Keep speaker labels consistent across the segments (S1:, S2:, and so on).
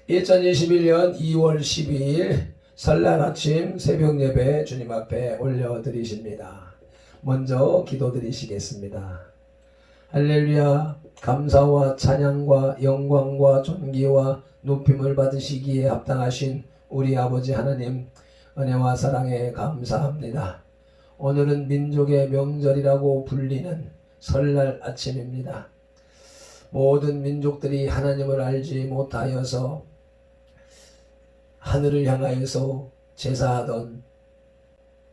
S1: 2021년 2월 12일 설날 아침 새벽 예배 주님 앞에 올려드리십니다. 먼저 기도드리시겠습니다. 할렐루야. 감사와 찬양과 영광과 존귀와 높임을 받으시기에 합당하신 우리 아버지 하나님, 은혜와 사랑에 감사합니다. 오늘은 민족의 명절이라고 불리는 설날 아침입니다. 모든 민족들이 하나님을 알지 못하여서 하늘을 향하여서 제사하던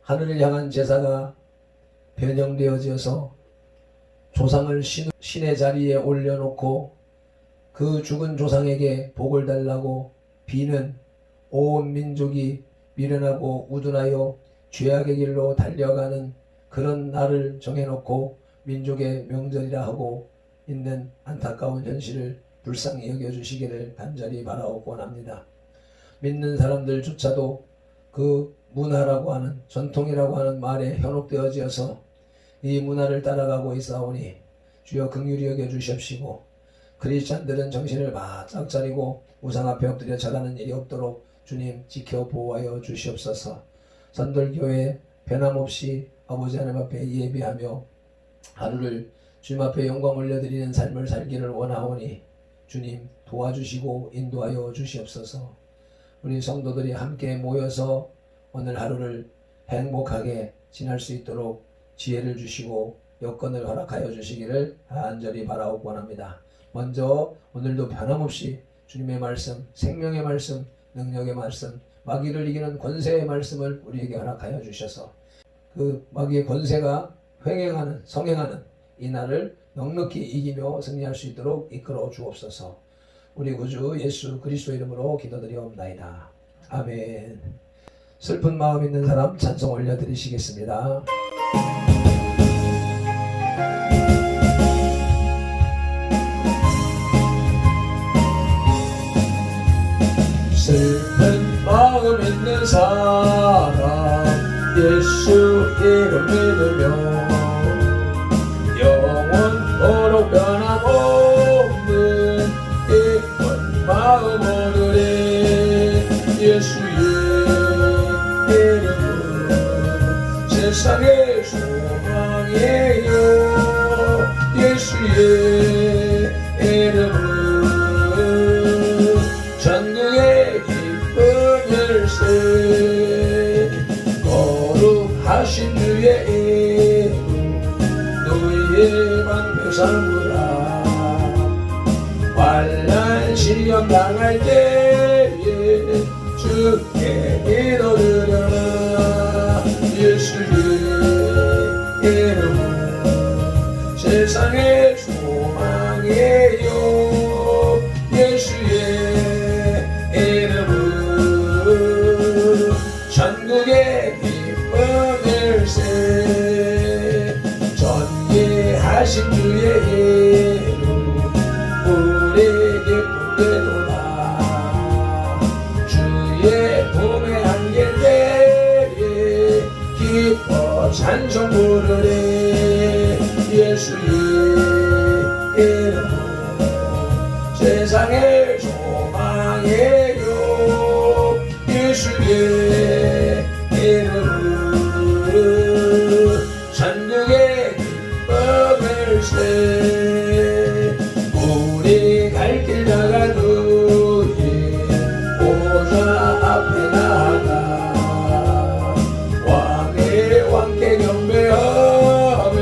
S1: 하늘을 향한 제사가 변형되어져서 조상을 신의 자리에 올려놓고 그 죽은 조상에게 복을 달라고 비는 온 민족이 미련하고 우둔하여 죄악의 길로 달려가는 그런 날을 정해놓고 민족의 명절이라 하고 있는 안타까운 현실을 불쌍히 여겨주시기를 간절히 바라옵고 원합니다. 믿는 사람들조차도 그 문화라고 하는 전통이라고 하는 말에 현혹되어져서 이 문화를 따라가고 있사오니 주여 긍휼히 여겨주시옵시고, 크리스찬들은 정신을 바짝 차리고 우상 앞에 엎드려 절하는 일이 없도록 주님 지켜 보호하여 주시옵소서. 선돌교회 변함없이 아버지 하나님 앞에 예배하며 하루를 주님 앞에 영광 올려드리는 삶을 살기를 원하오니 주님 도와주시고 인도하여 주시옵소서. 우리 성도들이 함께 모여서 오늘 하루를 행복하게 지날 수 있도록 지혜를 주시고 여건을 허락하여 주시기를 간절히 바라옵고 원합니다. 먼저 오늘도 변함없이 주님의 말씀, 생명의 말씀, 능력의 말씀, 마귀를 이기는 권세의 말씀을 우리에게 허락하여 주셔서 그 마귀의 권세가 횡행하는, 성행하는 이 날을 넉넉히 이기며 승리할 수 있도록 이끌어 주옵소서. 우리 구주 예수 그리스도 이름으로 기도드리옵나이다. 아멘. 슬픈 마음 있는 사람 찬송 올려드리시겠습니다. 슬픈 마음 있는 사람 예수 이름 믿으며 영원토록 변함없는 기쁜 마음으로 예수의 이름은 세상의 소망이에요. 예수의 이름은 전국의 기쁜 열쇠, 거룩하신 주의 이름 너희의 방패 삼으라. 환난 시험 당할 때에 주께 기도드려라. 예수의 이름은 세상의 소망이에요. 예수의 이름은 전국의 기쁜 열쇠, 전개하신 주의 이름 우리 기쁨 되도다. 주의 품에 안길 때에 기뻐 찬송 부르리. 예수의 이름은 세상의 소망이에요. 예수의 이름은 전국의 기쁨을 세. 우리 갈 길 나간 후에 보좌 앞에 나가 왕의 왕께 경배하며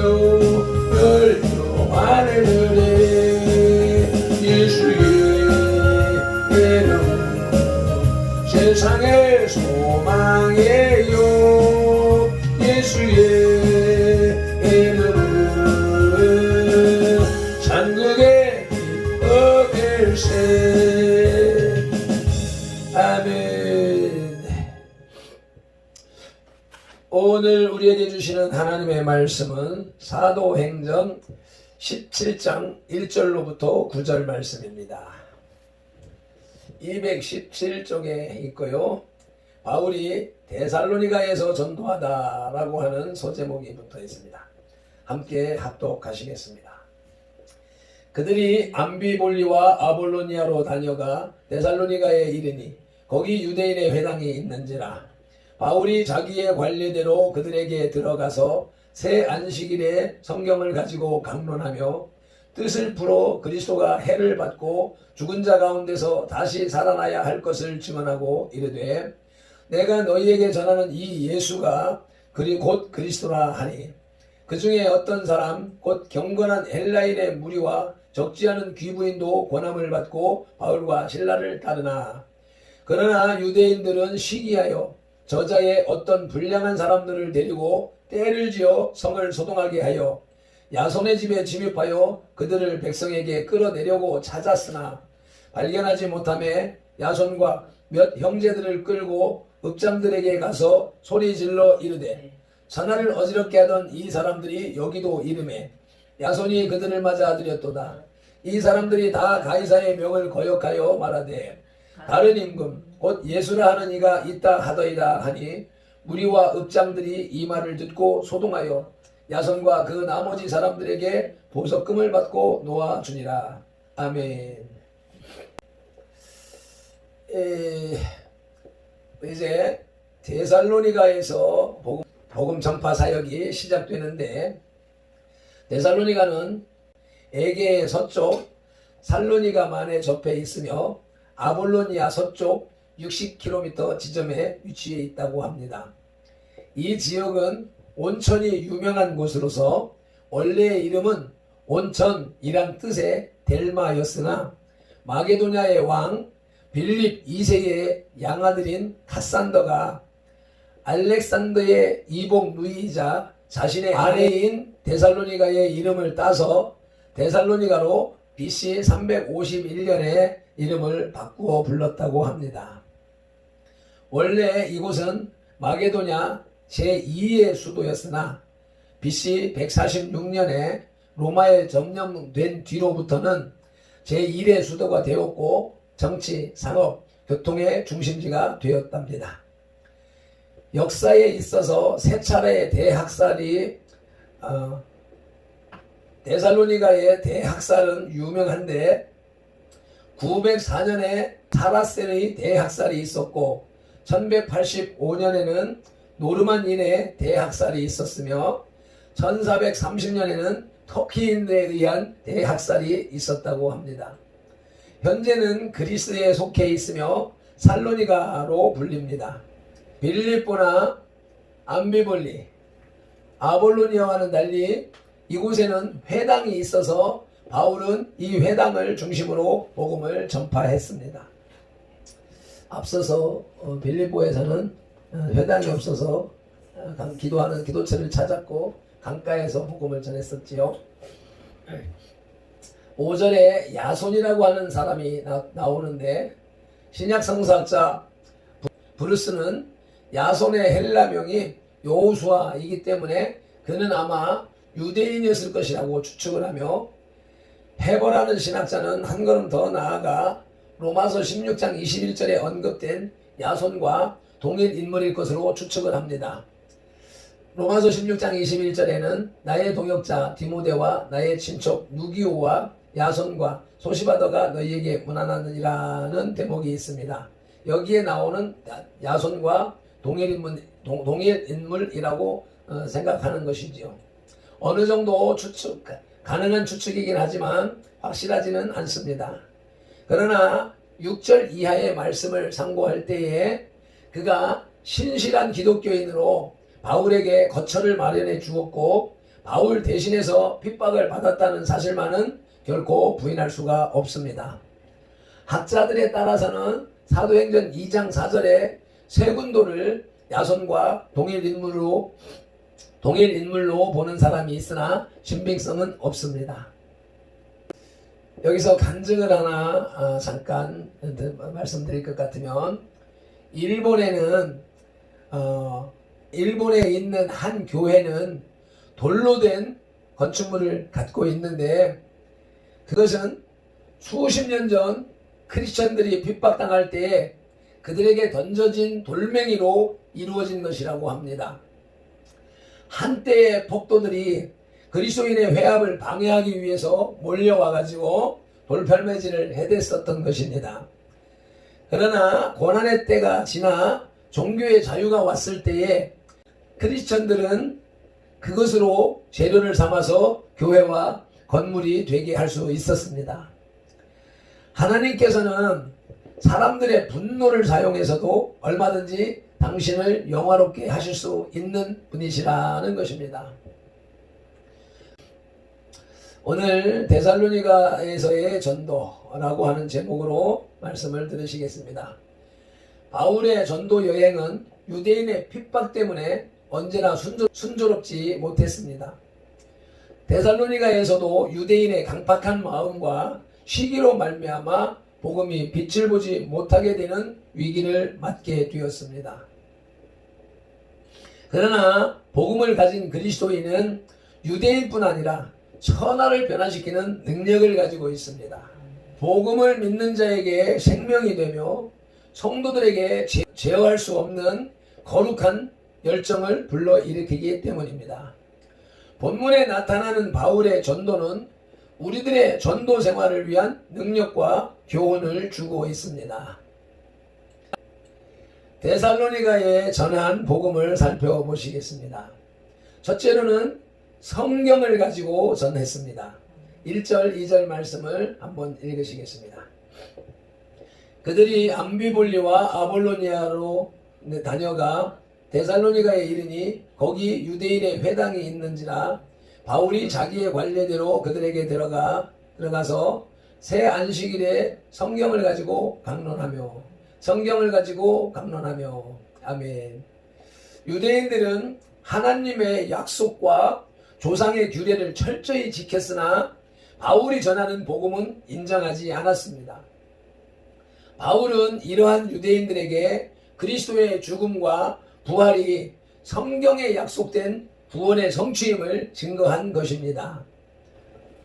S1: 열조만을 드리. 예수의 이름은 세상의 소망이에요. 예수의 이름은 전국의 기쁨을 세. 아멘. 오늘 우리에게 주시는 하나님의 말씀은 사도행전 17장 1절로부터 9절 말씀입니다. 217쪽에 있고요. 바울이 데살로니가에서 전도하다라고 하는 소제목이 붙어 있습니다. 함께 합독하시겠습니다. 그들이 암비볼리와 아볼로니아로 다녀가 데살로니가에 이르니 거기 유대인의 회당이 있는지라. 바울이 자기의 관례대로 그들에게 들어가서 새 안식일에 성경을 가지고 강론하며 뜻을 풀어 그리스도가 해를 받고 죽은 자 가운데서 다시 살아나야 할 것을 증언하고 이르되 내가 너희에게 전하는 이 예수가 곧 그리스도라 하니 그 중에 어떤 사람 곧 경건한 헬라인의 무리와 적지 않은 귀부인도 권함을 받고 바울과 실라를 따르나 그러나 유대인들은 시기하여 저자의 어떤 불량한 사람들을 데리고 떼를 지어 성을 소동하게 하여 야손의 집에 침입하여 그들을 백성에게 끌어내려고 찾았으나 발견하지 못하매 야손과 몇 형제들을 끌고 읍장들에게 가서 소리질러 이르되 전하를 어지럽게 하던 이 사람들이 여기도 이름에 야손이 그들을 맞아 들였도다. 이 사람들이 다 가이사의 명을 거역하여 말하되 다른 임금 곧 예수라 하는 이가 있다 하더이다 하니 무리와 읍장들이 이 말을 듣고 소동하여 야손과 그 나머지 사람들에게 보석금을 받고 놓아주니라. 아멘. 이제 데살로니가에서 복음 전파 사역이 시작되는데 데살로니가는 에게의 서쪽 살로니가만에 접해 있으며 아볼로니아 서쪽 60km 지점에 위치해 있다고 합니다. 이 지역은 온천이 유명한 곳으로서 원래의 이름은 온천이란 뜻의 델마였으나 마게도냐의 왕 빌립 2세의 양아들인 카산더가 알렉산더의 이복 누이이자 자신의 아내인 데살로니가의 이름을 따서 데살로니가로 BC 351년에 이름을 바꾸어 불렀다고 합니다. 원래 이곳은 마게도냐 제2의 수도였으나 BC 146년에 로마에 점령된 뒤로부터는 제1의 수도가 되었고 정치, 산업, 교통의 중심지가 되었답니다. 역사에 있어서 세 차례의 대학살이 데살로니가의 대학살은 유명한데 904년에 타라셀의 대학살이 있었고 1185년에는 노르만인의 대학살이 있었으며 1430년에는 터키인들에 의한 대학살이 있었다고 합니다. 현재는 그리스에 속해 있으며 살로니가로 불립니다. 빌립보나 암비볼리, 아볼로니아와는 달리 이곳에는 회당이 있어서 바울은 이 회당을 중심으로 복음을 전파했습니다. 앞서서 빌립보에서는 회당이 없어서 기도하는 기도처를 찾았고 강가에서 복음을 전했었지요. 5절에 야손이라고 하는 사람이 나오는데 신약 성서학자 브루스는 야손의 헬라명이 여호수아이기 때문에 그는 아마 유대인이었을 것이라고 추측을 하며 헤버라는 신학자는 한 걸음 더 나아가 로마서 16장 21절에 언급된 야손과 동일 인물일 것으로 추측을 합니다. 로마서 16장 21절에는 나의 동역자 디모데와 나의 친척 누기오와 야손과 소시바더가 너희에게 문안하느니라는 대목이 있습니다. 여기에 나오는 야손과 동일 인물이라고 생각하는 것이지요. 어느 정도 가능한 추측이긴 하지만 확실하지는 않습니다. 그러나 6절 이하의 말씀을 상고할 때에 그가 신실한 기독교인으로 바울에게 거처를 마련해 주었고 바울 대신해서 핍박을 받았다는 사실만은 결코 부인할 수가 없습니다. 학자들에 따라서는 사도행전 2장 4절에 세 군도를 야손과 동일 인물로 보는 사람이 있으나 신빙성은 없습니다. 여기서 간증을 하나 잠깐 말씀드릴 것 같으면 일본에 있는 한 교회는 돌로 된 건축물을 갖고 있는데 그것은 수십 년 전 크리스천들이 핍박당할 때에 그들에게 던져진 돌멩이로 이루어진 것이라고 합니다. 한때의 폭도들이 그리스도인의 회합을 방해하기 위해서 몰려와가지고 돌팔매질을 해댔었던 것입니다. 그러나 고난의 때가 지나 종교의 자유가 왔을 때에 크리스천들은 그것으로 재료를 삼아서 교회와 건물이 되게 할 수 있었습니다. 하나님께서는 사람들의 분노를 사용해서도 얼마든지 당신을 영화롭게 하실 수 있는 분이시라는 것입니다. 오늘 데살로니가에서의 전도라고 하는 제목으로 말씀을 들으시겠습니다. 바울의 전도 여행은 유대인의 핍박 때문에 언제나 순조롭지 못했습니다. 데살로니가에서도 유대인의 강팍한 마음과 시기로 말미암아 복음이 빛을 보지 못하게 되는 위기를 맞게 되었습니다. 그러나 복음을 가진 그리스도인은 유대인뿐 아니라 천하를 변화시키는 능력을 가지고 있습니다. 복음을 믿는 자에게 생명이 되며 성도들에게 제어할 수 없는 거룩한 열정을 불러일으키기 때문입니다. 본문에 나타나는 바울의 전도는 우리들의 전도 생활을 위한 능력과 교훈을 주고 있습니다. 데살로니가에 전한 복음을 살펴보시겠습니다. 첫째로는 성경을 가지고 전했습니다. 1절, 2절 말씀을 한번 읽으시겠습니다. 그들이 암비볼리와 아볼로니아로 다녀가 데살로니가에 이르니 거기 유대인의 회당이 있는지라 바울이 자기의 관례대로 그들에게 들어가서 새 안식일에 성경을 가지고 강론하며 아멘. 유대인들은 하나님의 약속과 조상의 규례를 철저히 지켰으나 바울이 전하는 복음은 인정하지 않았습니다. 바울은 이러한 유대인들에게 그리스도의 죽음과 부활이 성경에 약속된 구원의 성취임을 증거한 것입니다.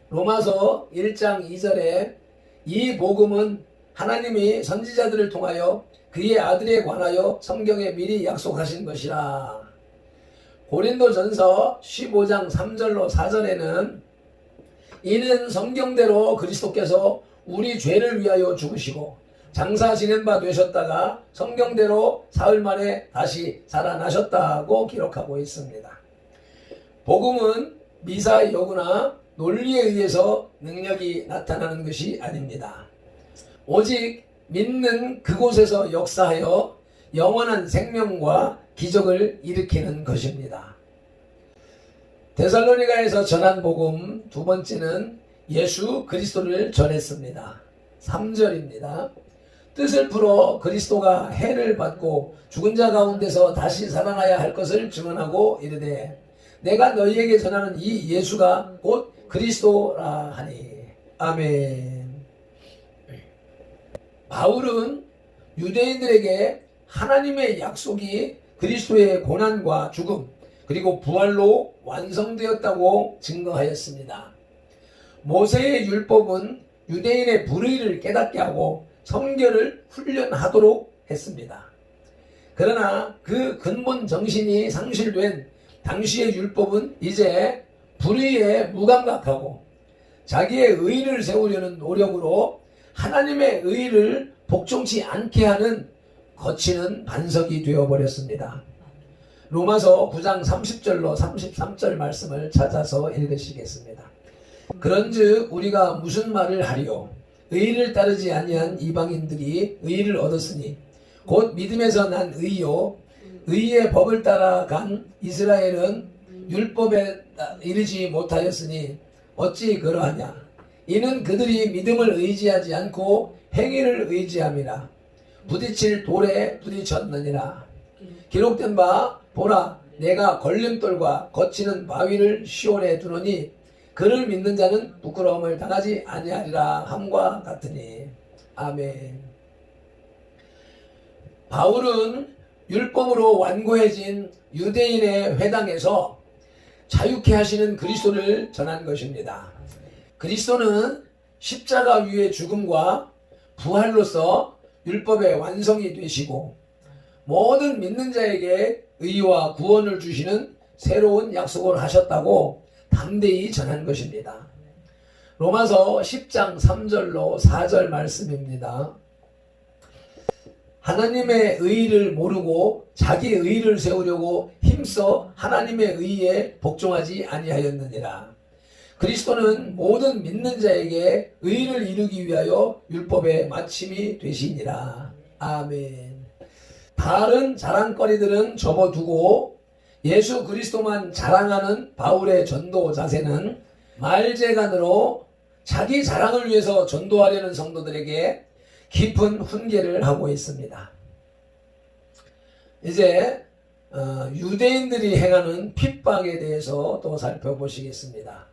S1: 로마서 1장 2절에 이 복음은 하나님이 선지자들을 통하여 그의 아들에 관하여 성경에 미리 약속하신 것이라. 고린도전서 15장 3절로 4절에는 이는 성경대로 그리스도께서 우리 죄를 위하여 죽으시고 장사 지낸 바 되셨다가 성경대로 사흘 만에 다시 살아나셨다고 기록하고 있습니다. 복음은 미사의 요구나 논리에 의해서 능력이 나타나는 것이 아닙니다. 오직 믿는 그곳에서 역사하여 영원한 생명과 기적을 일으키는 것입니다. 데살로니가에서 전한 복음 두 번째는 예수 그리스도를 전했습니다. 3절입니다. 뜻을 풀어 그리스도가 해를 받고 죽은 자 가운데서 다시 살아나야 할 것을 증언하고 이르되 내가 너희에게 전하는 이 예수가 곧 그리스도라 하니. 아멘. 바울은 유대인들에게 하나님의 약속이 그리스도의 고난과 죽음 그리고 부활로 완성되었다고 증거하였습니다. 모세의 율법은 유대인의 불의를 깨닫게 하고 성결을 훈련하도록 했습니다. 그러나 그 근본 정신이 상실된 당시의 율법은 이제 불의에 무감각하고 자기의 의를 세우려는 노력으로 하나님의 의를 복종치 않게 하는 거치는 반석이 되어버렸습니다. 로마서 9장 30절로 33절 말씀을 찾아서 읽으시겠습니다. 그런즉 우리가 무슨 말을 하리요? 의를 따르지 아니한 이방인들이 의를 얻었으니 곧 믿음에서 난 의요 의의 법을 따라간 이스라엘은 율법에 이르지 못하였으니 어찌 그러하냐? 이는 그들이 믿음을 의지하지 않고 행위를 의지함이라. 부딪힐 돌에 부딪혔느니라. 기록된 바 보라 내가 걸림돌과 거치는 바위를 시온에 두노니 그를 믿는 자는 부끄러움을 당하지 아니하리라 함과 같으니. 아멘. 바울은 율법으로 완고해진 유대인의 회당에서 자유케 하시는 그리스도를 전한 것입니다. 그리스도는 십자가 위의 죽음과 부활로서 율법의 완성이 되시고 모든 믿는 자에게 의와 구원을 주시는 새로운 약속을 하셨다고 담대히 전한 것입니다. 로마서 10장 3절로 4절 말씀입니다. 하나님의 의의를 모르고 자기 의의를 세우려고 힘써 하나님의 의의에 복종하지 아니하였느니라. 그리스도는 모든 믿는 자에게 의의를 이루기 위하여 율법의 마침이 되시니라. 아멘. 다른 자랑거리들은 접어두고 예수 그리스도만 자랑하는 바울의 전도 자세는 말재간으로 자기 자랑을 위해서 전도하려는 성도들에게 깊은 훈계를 하고 있습니다. 이제 유대인들이 행하는 핍박에 대해서 또 살펴보시겠습니다.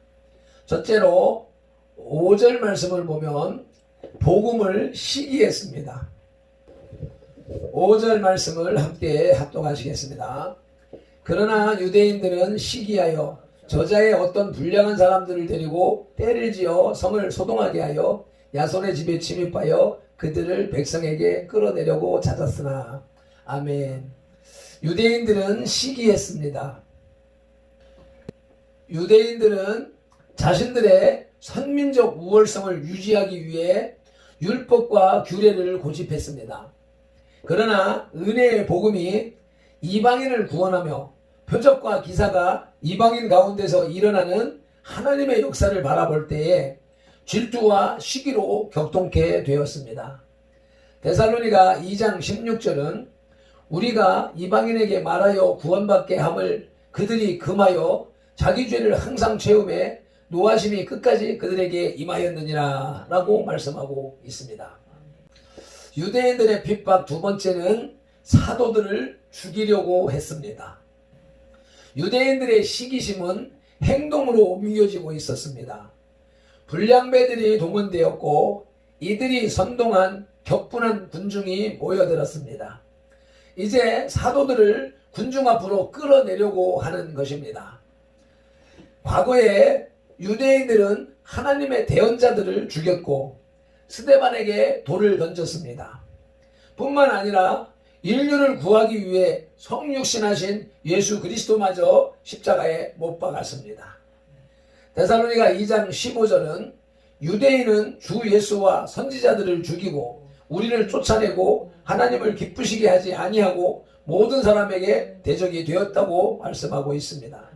S1: 첫째로 5절 말씀을 보면 복음을 시기했습니다. 5절 말씀을 함께 합독하시겠습니다. 그러나 유대인들은 시기하여 저자의 어떤 불량한 사람들을 데리고 때를 지어 성을 소동하게 하여 야손의 집에 침입하여 그들을 백성에게 끌어내려고 찾았으나. 아멘. 유대인들은 시기했습니다. 유대인들은 자신들의 선민적 우월성을 유지하기 위해 율법과 규례를 고집했습니다. 그러나 은혜의 복음이 이방인을 구원하며 표적과 기사가 이방인 가운데서 일어나는 하나님의 역사를 바라볼 때에 질투와 시기로 격동케 되었습니다. 데살로니가 2장 16절은 우리가 이방인에게 말하여 구원받게 함을 그들이 금하여 자기 죄를 항상 채우매 노하심이 끝까지 그들에게 임하였느니라 라고 말씀하고 있습니다. 유대인들의 핍박 두 번째는 사도들을 죽이려고 했습니다. 유대인들의 시기심은 행동으로 옮겨지고 있었습니다. 불량배들이 동원되었고 이들이 선동한 격분한 군중이 모여들었습니다. 이제 사도들을 군중 앞으로 끌어내려고 하는 것입니다. 과거에 유대인들은 하나님의 대언자들을 죽였고 스데반에게 돌을 던졌습니다. 뿐만 아니라 인류를 구하기 위해 성육신하신 예수 그리스도마저 십자가에 못 박았습니다. 데살로니가 2장 15절은 유대인은 주 예수와 선지자들을 죽이고 우리를 쫓아내고 하나님을 기쁘시게 하지 아니하고 모든 사람에게 대적이 되었다고 말씀하고 있습니다.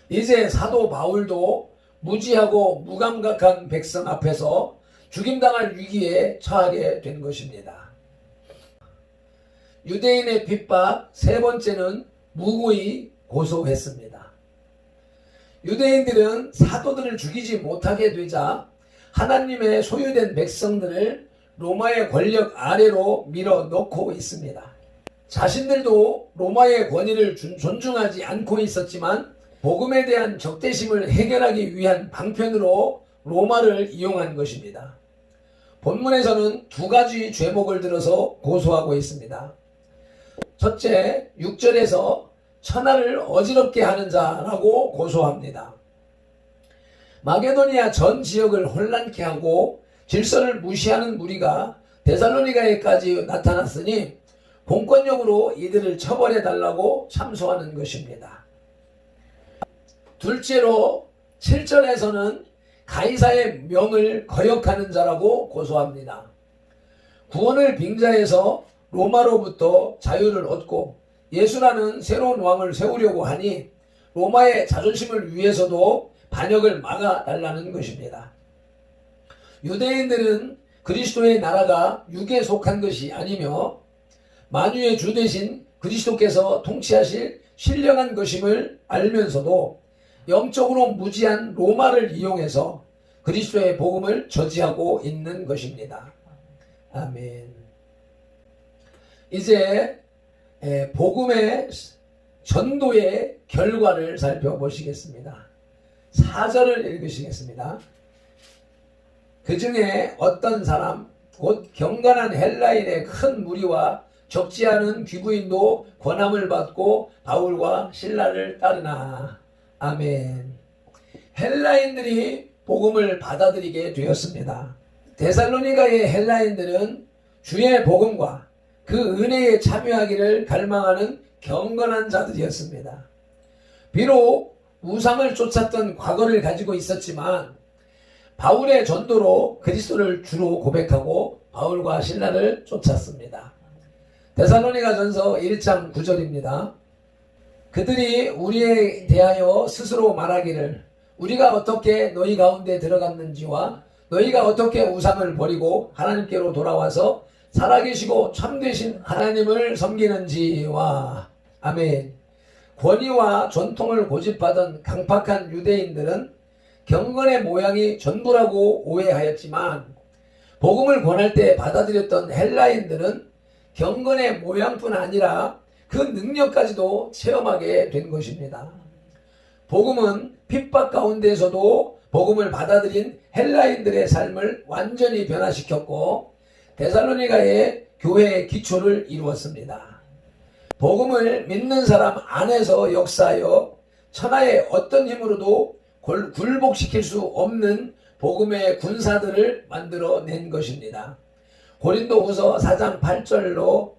S1: 이제 사도 바울도 무지하고 무감각한 백성 앞에서 죽임당할 위기에 처하게 된 것입니다. 유대인의 핍박 세 번째는 무고히 고소했습니다. 유대인들은 사도들을 죽이지 못하게 되자 하나님의 소유된 백성들을 로마의 권력 아래로 밀어넣고 있습니다. 자신들도 로마의 권위를 존중하지 않고 있었지만 복음에 대한 적대심을 해결하기 위한 방편으로 로마를 이용한 것입니다. 본문에서는 두 가지 죄목을 들어서 고소하고 있습니다. 첫째, 6절에서 천하를 어지럽게 하는 자라고 고소합니다. 마게도니아 전 지역을 혼란케 하고 질서를 무시하는 무리가 데살로니가에까지 나타났으니 공권력으로 이들을 처벌해달라고 참소하는 것입니다. 둘째로 7절에서는 가이사의 명을 거역하는 자라고 고소합니다. 구원을 빙자해서 로마로부터 자유를 얻고 예수라는 새로운 왕을 세우려고 하니 로마의 자존심을 위해서도 반역을 막아달라는 것입니다. 유대인들은 그리스도의 나라가 육에 속한 것이 아니며 만유의 주 대신 그리스도께서 통치하실 신령한 것임을 알면서도 영적으로 무지한 로마를 이용해서 그리스도의 복음을 저지하고 있는 것입니다. 아멘. 이제 복음의 전도의 결과를 살펴보시겠습니다. 4절을 읽으시겠습니다. 그 중에 어떤 사람 곧 경건한 헬라인의 큰 무리와 적지 않은 귀부인도 권함을 받고 바울과 실라를 따르나. 아멘. 헬라인들이 복음을 받아들이게 되었습니다. 데살로니가의 헬라인들은 주의 복음과 그 은혜에 참여하기를 갈망하는 경건한 자들이었습니다. 비록 우상을 쫓았던 과거를 가지고 있었지만 바울의 전도로 그리스도를 주로 고백하고 바울과 신라를 쫓았습니다. 데살로니가전서 1장 9절입니다. 그들이 우리에 대하여 스스로 말하기를 우리가 어떻게 너희 가운데 들어갔는지와 너희가 어떻게 우상을 버리고 하나님께로 돌아와서 살아계시고 참되신 하나님을 섬기는지와 아멘. 권위와 전통을 고집하던 강팍한 유대인들은 경건의 모양이 전부라고 오해하였지만 복음을 권할 때 받아들였던 헬라인들은 경건의 모양뿐 아니라 그 능력까지도 체험하게 된 것입니다. 복음은 핍박 가운데에서도 복음을 받아들인 헬라인들의 삶을 완전히 변화시켰고 데살로니가의 교회의 기초를 이루었습니다. 복음을 믿는 사람 안에서 역사하여 천하의 어떤 힘으로도 굴복시킬 수 없는 복음의 군사들을 만들어낸 것입니다. 고린도후서 4장 8절로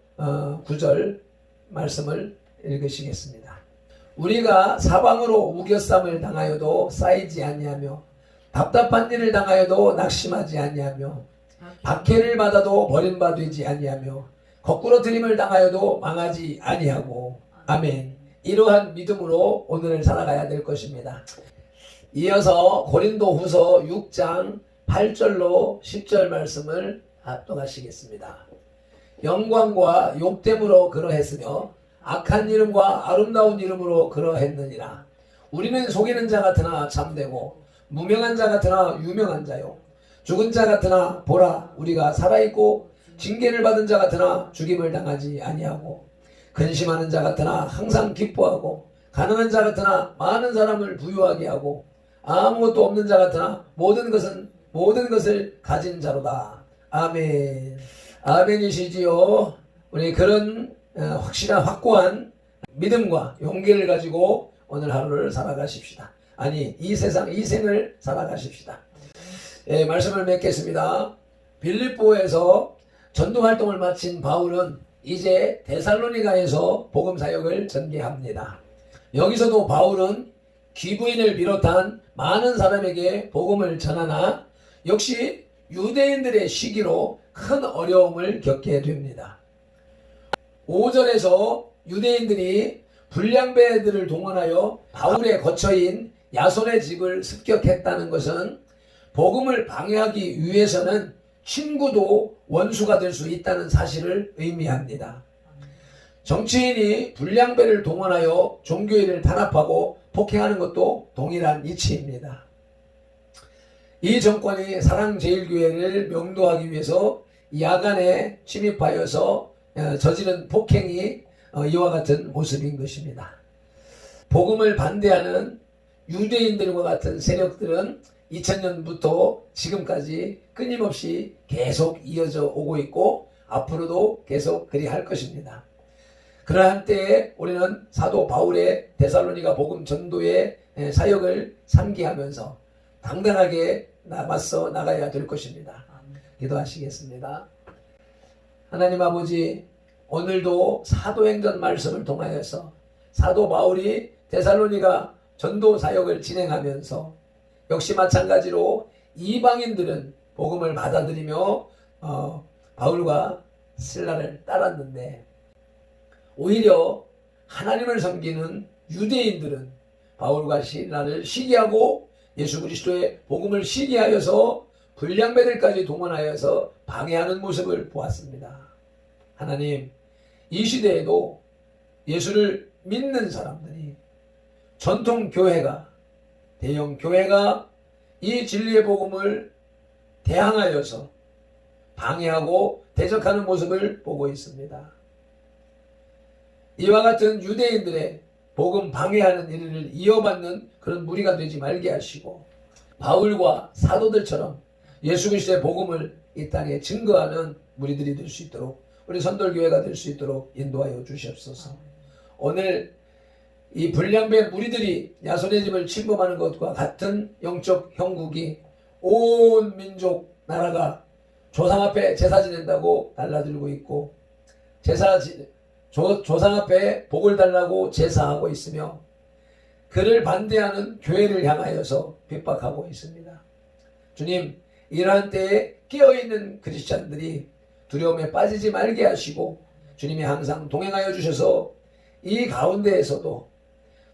S1: 9절 말씀을 읽으시겠습니다. 우리가 사방으로 우겨쌈을 당하여도 쌓이지 아니하며 답답한 일을 당하여도 낙심하지 아니하며 박해를 받아도 버림받지 아니하며 거꾸로 들임을 당하여도 망하지 아니하고 아멘. 이러한 믿음으로 오늘을 살아가야 될 것입니다. 이어서 고린도후서 6장 8절로 10절 말씀을 합독하시겠습니다. 영광과 욕됨으로 그러했으며 악한 이름과 아름다운 이름으로 그러했느니라. 우리는 속이는 자 같으나 참되고 무명한 자 같으나 유명한 자요 죽은 자 같으나 보라 우리가 살아있고 징계를 받은 자 같으나 죽임을 당하지 아니하고 근심하는 자 같으나 항상 기뻐하고 가난한 자 같으나 많은 사람을 부유하게 하고 아무것도 없는 자 같으나 모든 것을 가진 자로다. 아멘. 아멘이시지요. 우리 그런 확실한 확고한 믿음과 용기를 가지고 오늘 하루를 살아가십시다. 아니 이 세상 이 생을 살아가십시다. 말씀을 맺겠습니다. 빌립보에서 전도활동을 마친 바울은 이제 데살로니가에서 복음사역을 전개합니다. 여기서도 바울은 귀부인을 비롯한 많은 사람에게 복음을 전하나 역시 유대인들의 시기로 큰 어려움을 겪게 됩니다. 5절에서 유대인들이 불량배들을 동원하여 바울의 거처인 야손의 집을 습격했다는 것은 복음을 방해하기 위해서는 친구도 원수가 될 수 있다는 사실을 의미합니다. 정치인이 불량배를 동원하여 종교인을 탄압하고 폭행하는 것도 동일한 이치입니다. 이 정권이 사랑제일교회를 명도하기 위해서 야간에 침입하여서 저지른 폭행이 이와 같은 모습인 것입니다. 복음을 반대하는 유대인들과 같은 세력들은 2000년부터 지금까지 끊임없이 계속 이어져 오고 있고 앞으로도 계속 그리할 것입니다. 그러한 때에 우리는 사도 바울의 데살로니가 복음 전도의 사역을 상기하면서 당당하게 맞서 나가야 될 것입니다. 기도하시겠습니다. 하나님 아버지, 오늘도 사도행전 말씀을 통하여서 사도 바울이 데살로니가 전도 사역을 진행하면서 역시 마찬가지로 이방인들은 복음을 받아들이며 바울과 실라를 따랐는데 오히려 하나님을 섬기는 유대인들은 바울과 실라를 시기하고 예수 그리스도의 복음을 시기하여서 불량배들까지 동원하여서 방해하는 모습을 보았습니다. 하나님, 이 시대에도 예수를 믿는 사람들이 전통 교회가 대형 교회가 이 진리의 복음을 대항하여서 방해하고 대적하는 모습을 보고 있습니다. 이와 같은 유대인들의 복음 방해하는 일을 이어받는 그런 무리가 되지 말게 하시고 바울과 사도들처럼 예수 그리스도의 복음을 이 땅에 증거하는 무리들이 될 수 있도록 우리 선돌교회가 될 수 있도록 인도하여 주시옵소서. 오늘 이 불량배 무리들이 야손의 집을 침범하는 것과 같은 영적 형국이 온 민족 나라가 조상 앞에 제사 지낸다고 달라들고 있고 조상 앞에 복을 달라고 제사하고 있으며 그를 반대하는 교회를 향하여서 핍박하고 있습니다. 주님, 이러한 때에 깨어있는 크리스찬들이 두려움에 빠지지 말게 하시고 주님이 항상 동행하여 주셔서 이 가운데에서도,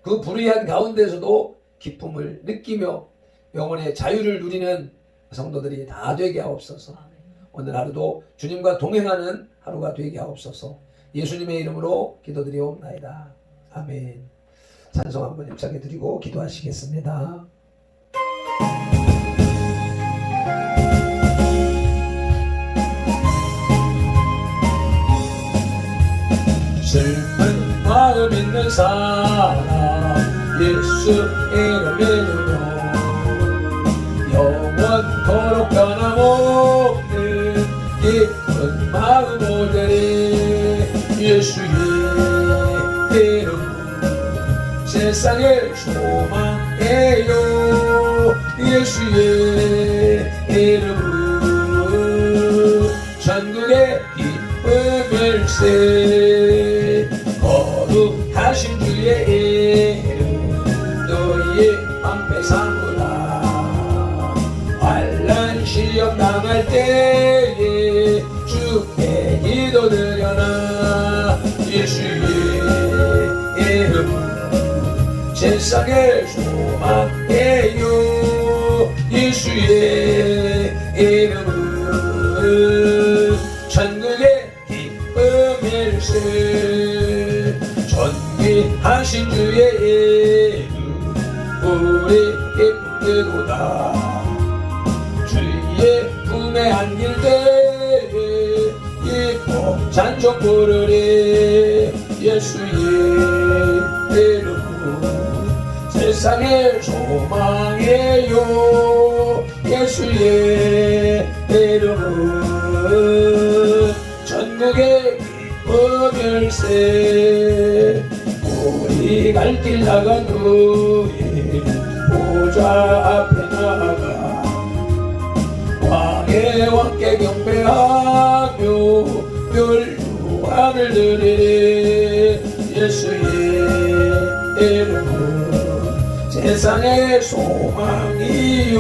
S1: 그 불의한 가운데에서도 기쁨을 느끼며 영혼의 자유를 누리는 성도들이 다 되게 하옵소서. 오늘 하루도 주님과 동행하는 하루가 되게 하옵소서. 예수님의 이름으로 기도드리옵나이다. 아멘. 찬송 한번 힘차게 드리고 기도하시겠습니다. 슬픈 마음 있는 사람 예수 이름 믿으며 영원토록 변함없는 기쁜 마음 오되리. 예수의 이름 세상의 소망이요. 예수의 이름 전국의 기쁨일세. 거룩하신 주의 이름 너희의 방패 삼으라. 환난 시험 당할 때에 주께 기도드려라. 예수의 이름 세상의 소망이요. 예수의 이름은 천국의 기쁨일세. 존귀하신 주의 이름 우리 기쁨되도다. 주의 품에 안길 때에 기뻐 찬송 부르리. 예수의 이름 세상의 소망이요. 예수의 이름은 전국의 기쁨일세. 우리 갈 길 나간 후에 보좌 앞에 나가 왕의 왕께 경배하며 멸류관을 드리리. 예수의 이름은 세상의 소망이요.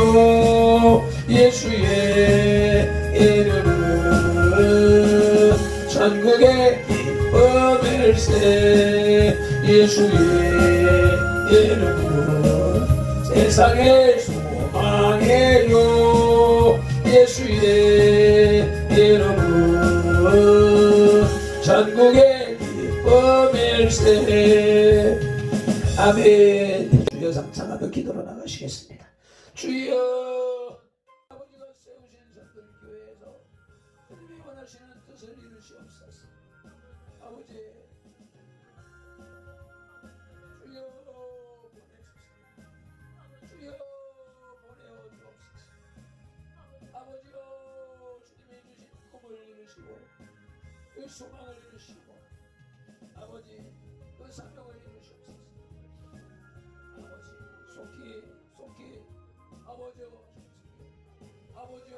S1: 예수의 이름은 전국의 기쁨일세. 예수의 이름은 세상의 소망이요. 예수의 이름은 전국의 기쁨일세. 아멘. 주여 상상하며 기도로 나가시겠습니다. 주여, 아버지가 세우신 산들 교회에서 주님이 원하시는 뜻을 이루시옵소서. 아버지, 주여 보내주옵소서. 주여 보내어 주옵소서. 아버지여, 주님이 주신 꿈을 이루시고 그 소망을 이루시고 아버지 그 사명을 이루시옵소서. 아버지 속히 아버지여